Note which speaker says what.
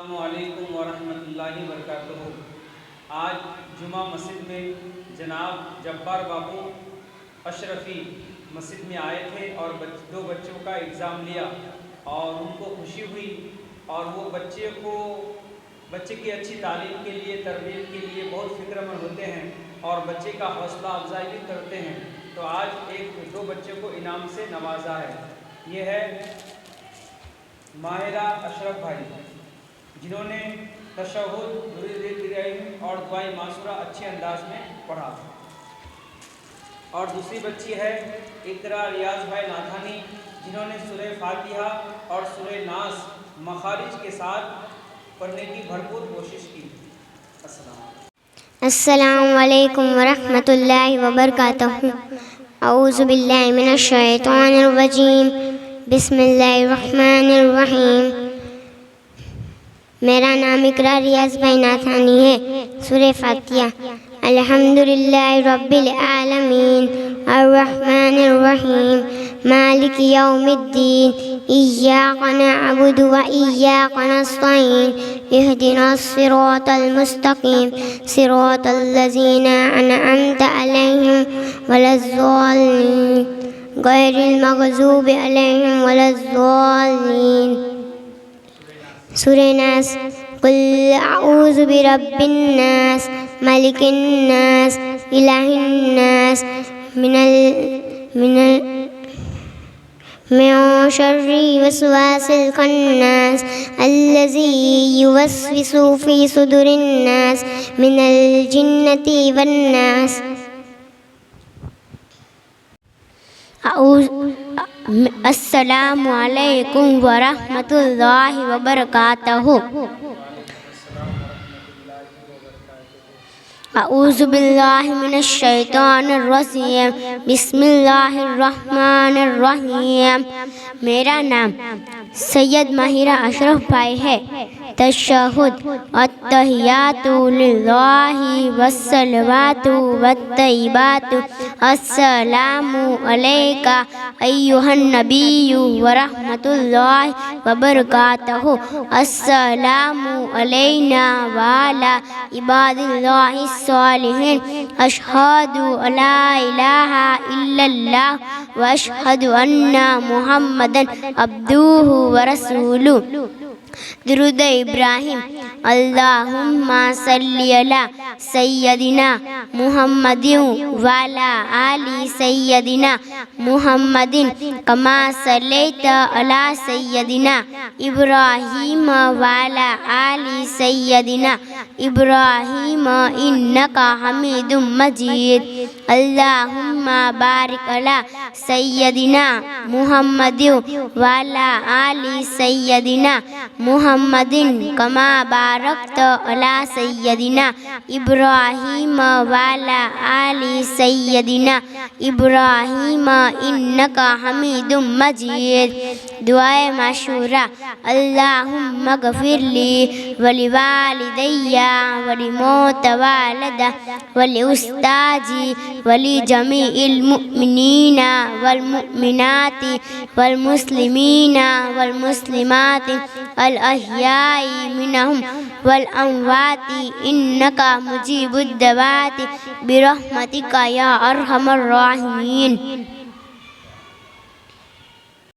Speaker 1: السلام علیکم ورحمۃ اللہ وبرکاتہ۔ آج جمعہ مسجد میں جناب جبار بابو اشرفی مسجد میں آئے تھے اور دو بچوں کا ایگزام لیا اور ان کو خوشی ہوئی اور وہ بچے کی اچھی تعلیم کے لیے تربیت کے لیے بہت فکر مند ہوتے ہیں اور بچے کا حوصلہ افزائی بھی کرتے ہیں۔ تو آج دو بچوں کو انعام سے نوازا ہے۔ یہ ہے ماہرہ اشرف بھائی جنہوں نے تشہد اور دعائے معصورہ اچھے انداز میں پڑھا، اور دوسری بچی ہے اقرا ریاض بھائی ناتھانی جنہوں نے سورہ فاتحہ اور سورہ ناس مخارج کے ساتھ پڑھنے کی بھرپور کوشش کی۔
Speaker 2: السلام علیکم ورحمۃ اللہ وبرکاتہ۔ اعوذ باللہ من الشیطان الرجیم، بسم اللہ الرحمن الرحیم۔ میرا نام اقرا ریاض بھائی ناتھانی ہے۔ سورہ فاتحہ۔ الحمدللہ رب العالمین الرحمن الرحیم مالک یوم الدین ایاک نعبد و ایاک نستعین اہدنا الصراط المستقیم صراط الذین انعمت علیہم غیر الضالین غیر المغضوب علیہم ولا الضالین۔ سورہ ناس۔ قل اعوذ برب الناس ملک الناس الہ الناس من شر وسواس الخناس الذی یوسوس فی صدور الناس من الجنۃ والناس۔ السلام علیکم ورحمۃ اللہ وبرکاتہ۔ اعوذ باللہ من الشیطان الرجیم، بسم اللہ الرحمن الرحیم۔ میرا نام سید ماہرہ اشرف بھائی ہے۔ تشہد۔ التحیات للہ والصلوات والطیبات، السلام علیک ایہا النبی ورحمۃ اللہ وبرکاتہ، السلام علینا وعلی عباد اللہ الصالحین، اشہد ان لا الہ الا اللہ واشہد ان محمدا عبدہ ورسولہ۔ درود ابراہیم۔ اللہم صلی علی سیدنا محمد وعلی آل سیدنا محمد کما صلیت علی سیدنا ابراہیم وعلی آل سیدنا ابراہیم انکا حمید مجید۔ اللہم بارک علی سیدنا محمد وعلی آل سیدنا محمد کما بارکت علی سیدنا ابراہیم وعلی آل سیدنا ابراہیم انکا حمید مجید۔ دعائے معشورہ۔ اللہم اغفر لی ولوالدی ولموت والدہ ولأستاذی ولجمیع المؤمنین والمؤمنات والمسلمین والمسلمات الاحیاء منہم والاموات انکا مجیب الدعوات برحمتک یا ارحم الراحمین۔